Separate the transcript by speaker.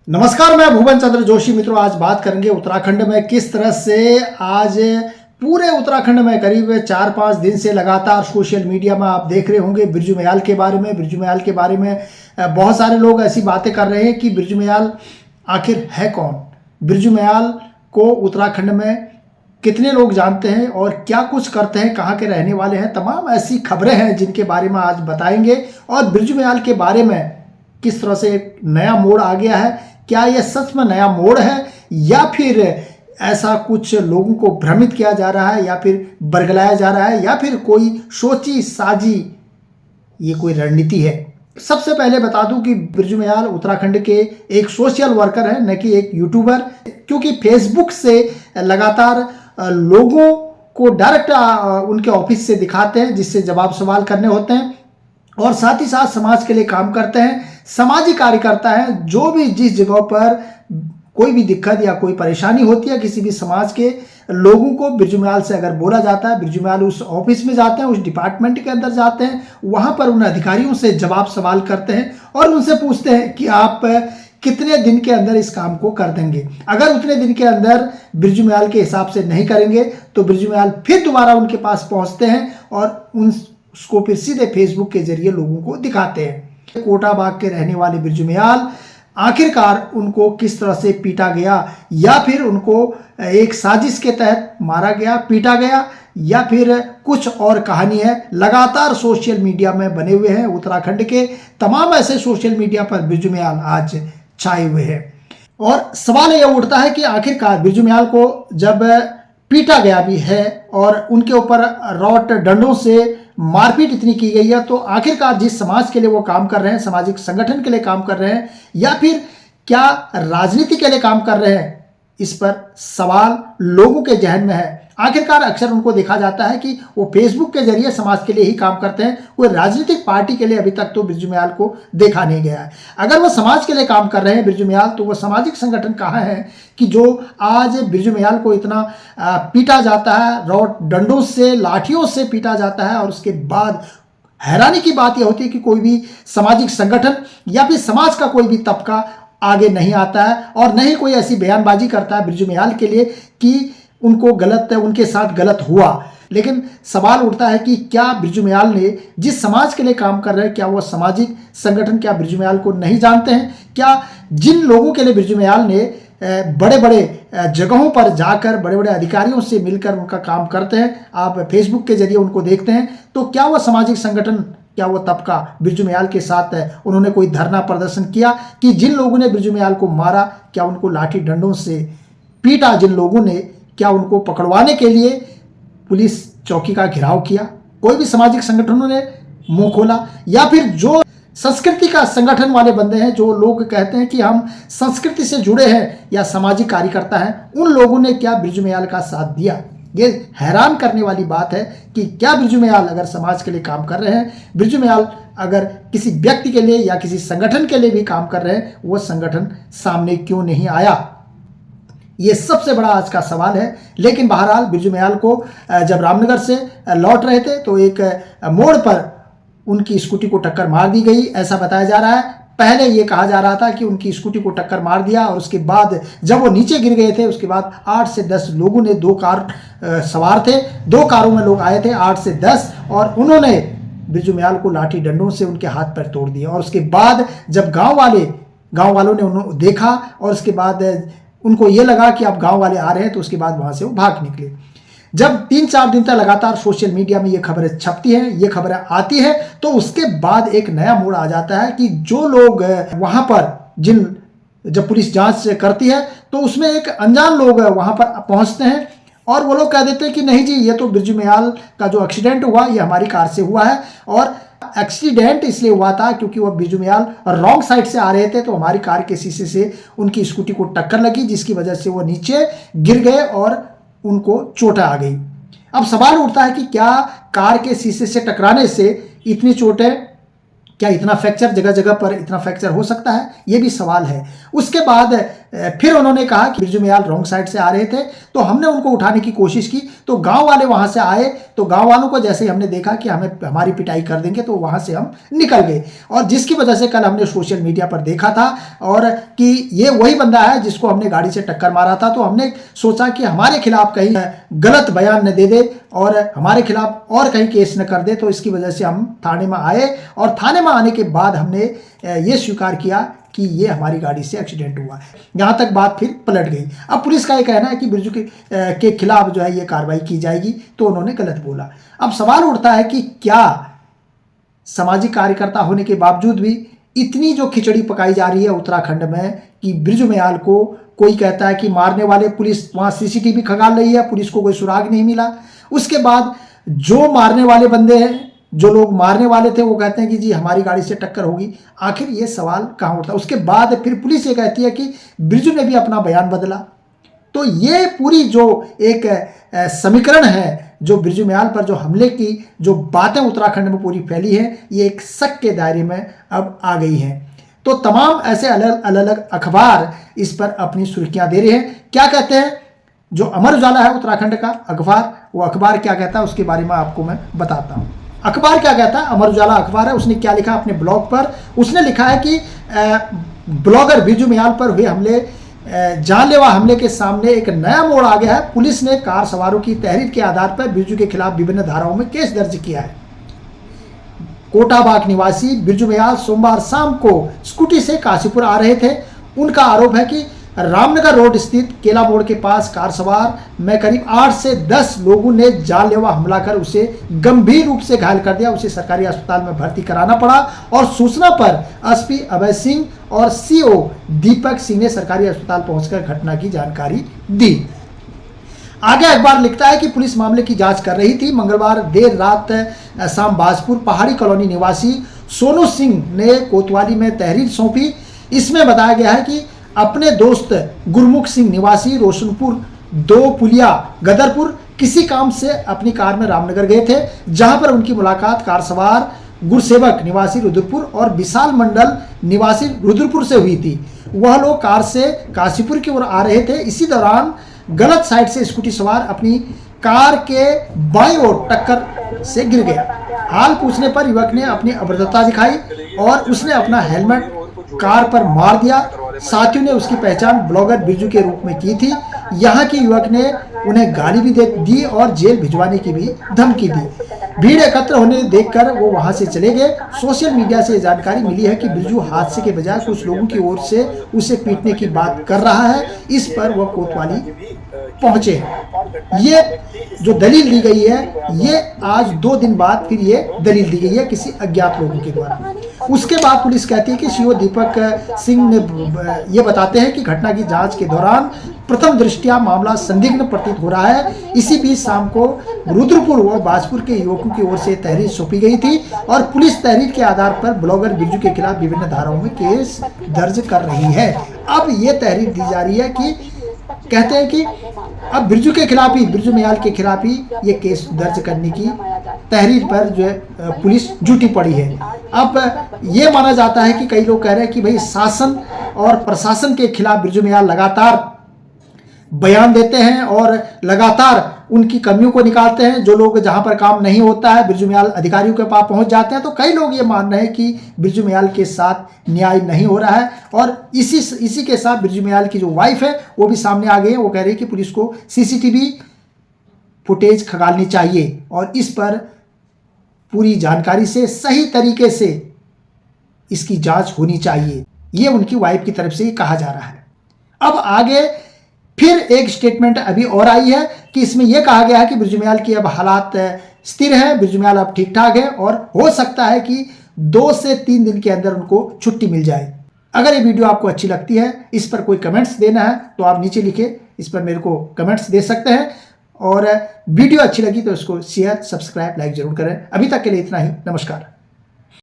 Speaker 1: नमस्कार, मैं भुवन चंद्र जोशी। मित्रों, आज बात करेंगे उत्तराखंड में किस तरह से आज पूरे उत्तराखंड में करीब 4-5 दिन से लगातार सोशल मीडिया में आप देख रहे होंगे बिरजू मयाल के बारे में। बिरजू मयाल के बारे में बहुत सारे लोग ऐसी बातें कर रहे हैं कि बिरजू मयाल आखिर है कौन, बिरजू मयाल को उत्तराखंड में कितने लोग जानते हैं और क्या कुछ करते हैं, कहाँ के रहने वाले हैं। तमाम ऐसी खबरें हैं जिनके बारे में आज बताएंगे और बिरजू मयाल के बारे में किस तरह से एक नया मोड़ आ गया है। क्या यह सच में नया मोड़ है या फिर ऐसा कुछ लोगों को भ्रमित किया जा रहा है या फिर बरगलाया जा रहा है या फिर कोई सोची साजी ये कोई रणनीति है। सबसे पहले बता दूं कि बिरजू मयाल उत्तराखंड के एक सोशल वर्कर है, न कि एक यूट्यूबर, क्योंकि फेसबुक से लगातार लोगों को डायरेक्ट उनके ऑफिस से दिखाते हैं जिससे जवाब सवाल करने होते हैं और साथ ही साथ समाज के लिए काम करते हैं। सामाजिक कार्यकर्ता है, जो भी जिस जगह पर कोई भी दिक्कत या कोई परेशानी होती है किसी भी समाज के लोगों को, बिरजू मयाल से अगर बोला जाता है, बिरजू मयाल उस ऑफिस में जाते हैं, उस डिपार्टमेंट के अंदर जाते हैं, वहां पर उन अधिकारियों से जवाब सवाल करते हैं और उनसे पूछते हैं कि आप कितने दिन के अंदर इस काम को कर देंगे। अगर उतने दिन के अंदर बिरजू मयाल के हिसाब से नहीं करेंगे तो बिरजू मयाल फिर दोबारा उनके पास पहुंचते हैं और उसको फिर सीधे फेसबुक के जरिए लोगों को दिखाते हैं। कोटा बाग के रहने वाले बिरजू मयाल आखिरकार उनको किस तरह से पीटा गया या फिर उनको एक साजिश के तहत मारा गया, पीटा गया या फिर कुछ और कहानी है, लगातार सोशल मीडिया में बने हुए हैं। उत्तराखंड के तमाम ऐसे सोशल मीडिया पर बिरजू मयाल आज छाए हुए हैं और सवाल यह उठता है कि आखिरकार बिरजू मयाल को जब पीटा गया भी है और उनके ऊपर रॉड डंडों से मारपीट इतनी की गई है, तो आखिरकार जिस समाज के लिए वो काम कर रहे हैं, सामाजिक संगठन के लिए काम कर रहे हैं या फिर क्या राजनीति के लिए काम कर रहे हैं, इस पर सवाल लोगों के जहन में है। आखिरकार अक्सर उनको देखा जाता है कि वो फेसबुक के जरिए समाज के लिए ही काम करते हैं, वो राजनीतिक पार्टी के लिए अभी तक तो बिरजू मयाल को देखा नहीं गया है। अगर वो समाज के लिए काम कर रहे हैं बिरजू मयाल, तो वो सामाजिक संगठन कहाँ है कि जो आज बिरजू मयाल को इतना पीटा जाता है, रॉड डंडों से, लाठियों से पीटा जाता है और उसके बाद हैरानी की बात यह होती है कि कोई भी सामाजिक संगठन या फिर समाज का कोई भी तबका आगे नहीं आता है और नहीं कोई ऐसी बयानबाजी करता है बिरजू मयाल के लिए कि उनको गलत है, उनके साथ गलत हुआ। लेकिन सवाल उठता है कि क्या बिरजू मयाल ने जिस समाज के लिए काम कर रहे हैं, क्या वो सामाजिक संगठन क्या बिरजू मयाल को नहीं जानते हैं? क्या जिन लोगों के लिए बिरजू मयाल ने बड़े बड़े जगहों पर जाकर बड़े बड़े अधिकारियों से मिलकर उनका काम करते हैं, आप फेसबुक के जरिए उनको देखते हैं, तो क्या वो सामाजिक संगठन, क्या वो तबका बिरजू मयाल के साथ है? उन्होंने कोई धरना प्रदर्शन किया कि जिन लोगों ने बिरजू मयाल को मारा, क्या उनको लाठी डंडों से पीटा जिन लोगों ने, क्या उनको पकड़वाने के लिए पुलिस चौकी का घेराव किया? कोई भी सामाजिक संगठनों ने मुंह खोला? या फिर जो संस्कृति का संगठन वाले बंदे हैं, जो लोग कहते हैं कि हम संस्कृति से जुड़े हैं या सामाजिक कार्यकर्ता हैं, उन लोगों ने क्या बिरजू मयाल का साथ दिया? ये हैरान करने वाली बात है कि क्या बिरजू मयाल अगर समाज के लिए काम कर रहे हैं, बिरजू मयाल अगर किसी व्यक्ति के लिए या किसी संगठन के लिए भी काम कर रहे हैं, वो संगठन सामने क्यों नहीं आया? ये सबसे बड़ा आज का सवाल है। लेकिन बहरहाल बिरजू मयाल को जब रामनगर से लौट रहे थे तो एक मोड़ पर उनकी स्कूटी को टक्कर मार दी गई, ऐसा बताया जा रहा है। पहले ये कहा जा रहा था कि उनकी स्कूटी को टक्कर मार दिया और उसके बाद जब वो नीचे गिर गए थे उसके बाद 8 से 10 लोगों ने, 2 कार सवार थे, 2 कारों में लोग आए थे, 8 से 10, और उन्होंने बिरजू मयाल को लाठी डंडों से उनके हाथ पैर तोड़ दिए। और उसके बाद जब गाँव वालों ने उन्हें देखा और उसके बाद उनको ये लगा कि अब गाँव वाले आ रहे हैं, तो उसके बाद वहाँ से वो भाग निकले। जब 3-4 दिन तक लगातार सोशल मीडिया में ये खबरें छपती हैं, ये खबरें आती हैं, तो उसके बाद एक नया मोड़ आ जाता है कि जो लोग वहाँ पर जब पुलिस जांच करती है तो उसमें एक अनजान लोग वहाँ पर पहुँचते हैं और वो लोग कह देते हैं कि नहीं जी, ये तो बिरजू मयाल का जो एक्सीडेंट हुआ ये हमारी कार से हुआ है और एक्सीडेंट इसलिए हुआ था क्योंकि वो बिरजू मयाल रॉन्ग साइड से आ रहे थे, तो हमारी कार के शीशे से उनकी स्कूटी को टक्कर लगी जिसकी वजह से वो नीचे गिर गए और उनको चोटें आ गई। अब सवाल उठता है कि क्या कार के शीशे से टकराने से इतनी चोटें, क्या इतना फ्रैक्चर, जगह जगह पर इतना फ्रैक्चर हो सकता है? ये भी सवाल है। उसके बाद फिर उन्होंने कहा कि बिरजू मियाल रॉन्ग साइड से आ रहे थे, तो हमने उनको उठाने की कोशिश की, तो गांव वाले वहां से आए, तो गांव वालों को जैसे ही हमने देखा कि हमें हमारी पिटाई कर देंगे, तो वहां से हम निकल गए। और जिसकी वजह से कल हमने सोशल मीडिया पर देखा था और कि ये वही बंदा है जिसको हमने गाड़ी से टक्कर मारा था, तो हमने सोचा कि हमारे खिलाफ कहीं गलत बयान न दे दे और हमारे खिलाफ और कहीं केस न कर दे, तो इसकी वजह से हम थाने में आए। और थाने में आने के बाद हमने ये स्वीकार किया कि ये हमारी गाड़ी से एक्सीडेंट हुआ। यहाँ तक बात फिर पलट गई। अब पुलिस का ये कहना है कि बिरजू के खिलाफ जो है ये कार्रवाई की जाएगी, तो उन्होंने गलत बोला। अब सवाल उठता है कि क्या सामाजिक कार्यकर्ता होने के बावजूद भी इतनी जो खिचड़ी पकाई जा रही है उत्तराखंड में कि बिरजू मियाल को कोई कहता है कि मारने वाले, पुलिस वहाँ सीसीटीवी खंगाल रही है, पुलिस को कोई सुराग नहीं मिला। उसके बाद जो मारने वाले बंदे हैं, जो लोग मारने वाले थे, वो कहते हैं कि जी हमारी गाड़ी से टक्कर होगी। आखिर ये सवाल कहाँ उठता है? उसके बाद फिर पुलिस ये कहती है कि बिरजू ने भी अपना बयान बदला। तो ये पूरी जो एक समीकरण है, जो बिरजू मियाल पर जो हमले की जो बातें उत्तराखंड में पूरी फैली है, ये एक शक के दायरे में अब आ गई हैं। तो तमाम ऐसे अलग अलग अखबार इस पर अपनी सुर्खियां दे रहे हैं। क्या कहते हैं जो अमर उजाला है उत्तराखंड का अखबार, वो अखबार क्या कहता है उसके बारे में आपको मैं बताता हूँ। अखबार क्या कहता है, अमर उजाला अखबार है, उसने क्या लिखा अपने ब्लॉग पर? उसने लिखा है कि ब्लॉगर बिरजू मियाल पर हुए हमले, जानलेवा हमले के सामने एक नया मोड़ आ गया है। पुलिस ने कार सवारों की तहरीर के आधार पर बिरजू के खिलाफ विभिन्न धाराओं में केस दर्ज किया है। कोटाबाग निवासी बिरजू मियाल सोमवार शाम को स्कूटी से काशीपुर आ रहे थे। उनका आरोप है कि रामनगर रोड स्थित केला मोड़ के पास कार सवार में करीब 8 से 10 लोगों ने जानलेवा हमला कर उसे गंभीर रूप से घायल कर दिया। उसे सरकारी अस्पताल में भर्ती कराना पड़ा और सूचना पर एसपी अभय सिंह और सीओ दीपक सिंह ने सरकारी अस्पताल पहुंचकर घटना की जानकारी दी। आगे अखबार लिखता है कि पुलिस मामले की जांच कर रही थी। मंगलवार देर रात शाम बाजपुर पहाड़ी कॉलोनी निवासी सोनू सिंह ने कोतवाली में तहरीर सौंपी। इसमें बताया गया है कि अपने दोस्त गुरमुख सिंह निवासी रोशनपुर 2 पुलिया गदरपुर किसी काम से अपनी कार में रामनगर गए थे, जहां पर उनकी मुलाकात कार सवार गुरसेवक निवासी रुद्रपुर और विशाल मंडल निवासी रुद्रपुर से हुई थी। वह लोग कार से काशीपुर की ओर आ रहे थे। इसी दौरान गलत साइड से स्कूटी सवार अपनी कार के बाईं ओर टक्कर से गिर गया। हाल पूछने पर युवक ने अपनी अभद्रता दिखाई और उसने अपना हेलमेट कार पर मार दिया। साथियों ने उसकी पहचान ब्लॉगर बिरजू के रूप में की थी। यहाँ के युवक ने उन्हें गाली भी दी और जेल भिजवाने की भी धमकी दी। भीड़ एकत्र होने देखकर वो वहां से चले गए। सोशल मीडिया से जानकारी मिली है कि बिरजू हादसे के बजाय कुछ लोगों की ओर से उसे पीटने की बात कर रहा है। इस पर वह कोतवाली पहुंचे हैं। ये जो दलील दी गई है, ये आज 2 दिन बाद फिर ये दलील दी गई है किसी अज्ञात लोगों के द्वारा। उसके बाद पुलिस कहती है कि सीओ दीपक सिंह ने ये बताते हैं कि घटना की जांच के दौरान प्रथम दृष्टया मामला संदिग्ध प्रतीत हो रहा है। इसी बीच शाम को रुद्रपुर व बाजपुर के युवकों की ओर से तहरीर सौंपी गई थी और पुलिस तहरीर के आधार पर ब्लॉगर बिरजू के खिलाफ विभिन्न धाराओं में केस दर्ज कर रही है। अब ये तहरीर दी जा रही है कि कहते हैं कि अब बिरजू के खिलाफ ही, बिरजू मियाल के खिलाफ ही ये केस दर्ज करने की तहरीर पर जो है पुलिस जुटी पड़ी है। अब ये माना जाता है कि कई लोग कह रहे हैं कि भाई शासन और प्रशासन के खिलाफ बिरजू मियाल लगातार बयान देते हैं और लगातार उनकी कमियों को निकालते हैं। जो लोग जहां पर काम नहीं होता है, बिरजू मियाल अधिकारियों के पास पहुंच जाते हैं। तो कई लोग ये मान रहे हैं कि बिरजू मियाल के साथ न्याय नहीं हो रहा है और इसी के साथ बिरजू मियाल की जो वाइफ है वो भी सामने आ गई है। वो कह रही है कि पुलिस को सीसीटीवी फुटेज खंगालनी चाहिए और इस पर पूरी जानकारी से सही तरीके से इसकी जांच होनी चाहिए। ये उनकी वाइफ की तरफ से ही कहा जा रहा है। अब आगे फिर एक स्टेटमेंट अभी और आई है कि इसमें यह कहा गया है कि बिरजू मियाल की अब हालात स्थिर है, बिरजू मियाल अब ठीक ठाक है और हो सकता है कि 2 से 3 दिन के अंदर उनको छुट्टी मिल जाए। अगर ये वीडियो आपको अच्छी लगती है, इस पर कोई कमेंट्स देना है तो आप नीचे लिखे, इस पर मेरे को कमेंट्स दे सकते हैं। और वीडियो अच्छी लगी तो इसको शेयर, सब्सक्राइब, लाइक जरूर करें। अभी तक के लिए इतना ही। नमस्कार।